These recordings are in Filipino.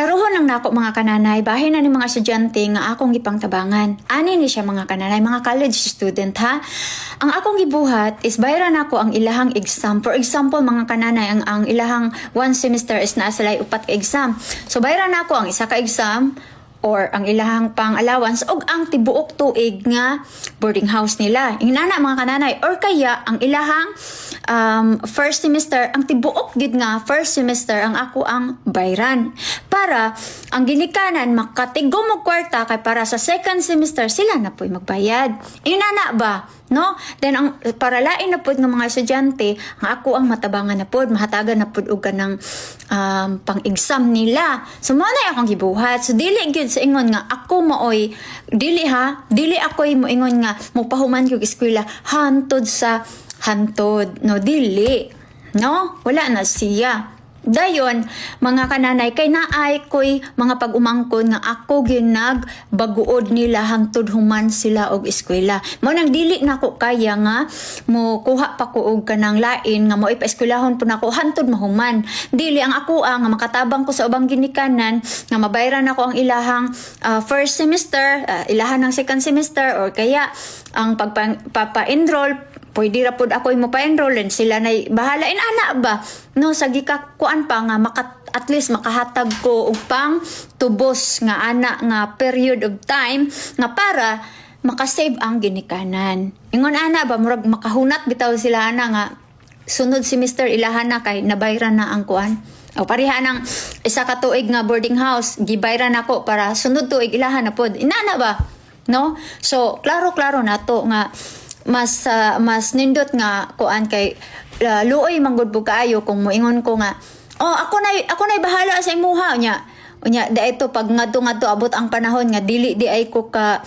Klarohon lang nako mga kananay, bahin na ni mga estudyante nga akong gipangtabangan. Ani ni siya mga kananay, mga college student ha. Ang akong gibuhat is bayaran nako ang ilahang exam. For example mga kananay, ang ilahang one semester is naa sila upat ka exam. So bayaran nako ang isa ka exam or ang ilahang pang allowance og ang tibuok tuig nga boarding house nila. Inana mga kananay, or kaya ang ilahang first semester, ang tibuok gid nga first semester ang ako ang bayran. Para ang ginikanan makatigom og kwarta kay para sa second semester sila na po'y magbayad. Inana ba? No? Then ang para lain na pod nga mga estudyante, nga ako ang matabangan na pod, mahatagan na pod og kanang pang-exam nila. So mo na akong gibuhat. So dili gyud sa ingon nga ako maoy dili ako'y moingon nga mopahuman kog eskwela hantod sa hantod. No, dili. No? Wala na siya. Dayon, mga kananay, kay naay ko'y mga pag-umangkon nga ako ginag baguod nila hangtod human sila og eskwela. Mao nang dili nako kaya nga mo kuha pa ko og kanang lain nga mo ipa-eskwelahon po nako hantod mahuman. Dili ang ako nga makatabang ko sa ubang ginikanan nga mabayaran ako ang ilahang first semester, ilahan ng second semester, or kaya ang pagpapa-enroll pwede ra pod ako mo pa-enroll and sila na bahala ana ba no sa gikakuan pa nga at least makahatag ko og pang tubos nga ana nga period of time nga para makasave ang ginikanan. Ingon ana ba murag makahunat bitaw sila ana nga sunod semester ilahan na kay nabayran na ang kuan. O pareha ng isa ka tuig nga boarding house gibayran ako para sunod tuig ilahan na pod. Inana ba? No? So klaro na to nga mas nindot nga kuan kay luoy manggod po kaayo kung moingon ko nga ako na bahala sa imuha unya da ito pag ngadto abot ang panahon nga dili di ay ko ka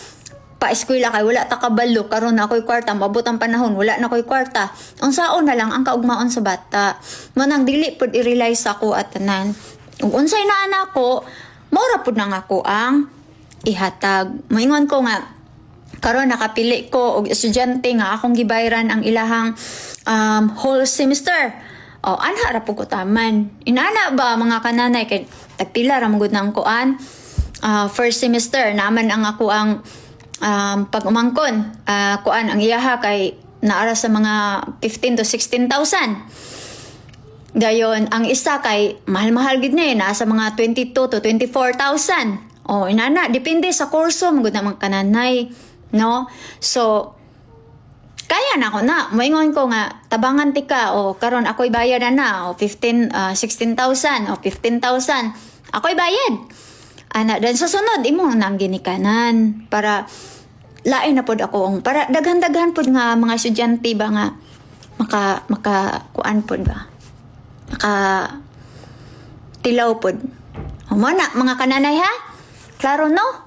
pa-eskwela kay wala ta kabalo karon na ako'y kwarta mabot ang panahon wala na ko'y kwarta unsaon na lang ang kaugmaon sa bata manang dili pud i-realize ako at tanan ug unsay na anak ko mora pud nang ako ang ihatag moingon ko nga karon nakapili ko og estudyante nga akong gibayran ang ilahang whole semester. O anha ra pud ko taman. Inana ba mga kananay kay tagpila ra magud na ang kuan first semester naman ang ako ang pag-umangkon kuan ang iyaha kay naara sa mga 15 to 16,000. Dayon ang isa kay mahal-mahal gid na nasa mga 22 to 24,000. O inana depende sa kurso magud na mga kananay. No? So, kaya na ako na. Moingon ko nga, tabangan tika, o karon ako'y bayad na, o 16,000, o 15,000. Ako'y bayad. Ana, dan sa sunod, imo nang ginikanan. Para, lain na pod ako. Para, daghan-daghan pod nga mga estudyante ba nga, kuan pod ba? Tilaw pod. O na, mga kananay ha? Klaro no?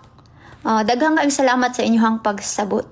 Daghang kaayong salamat sa inyong pagsabot.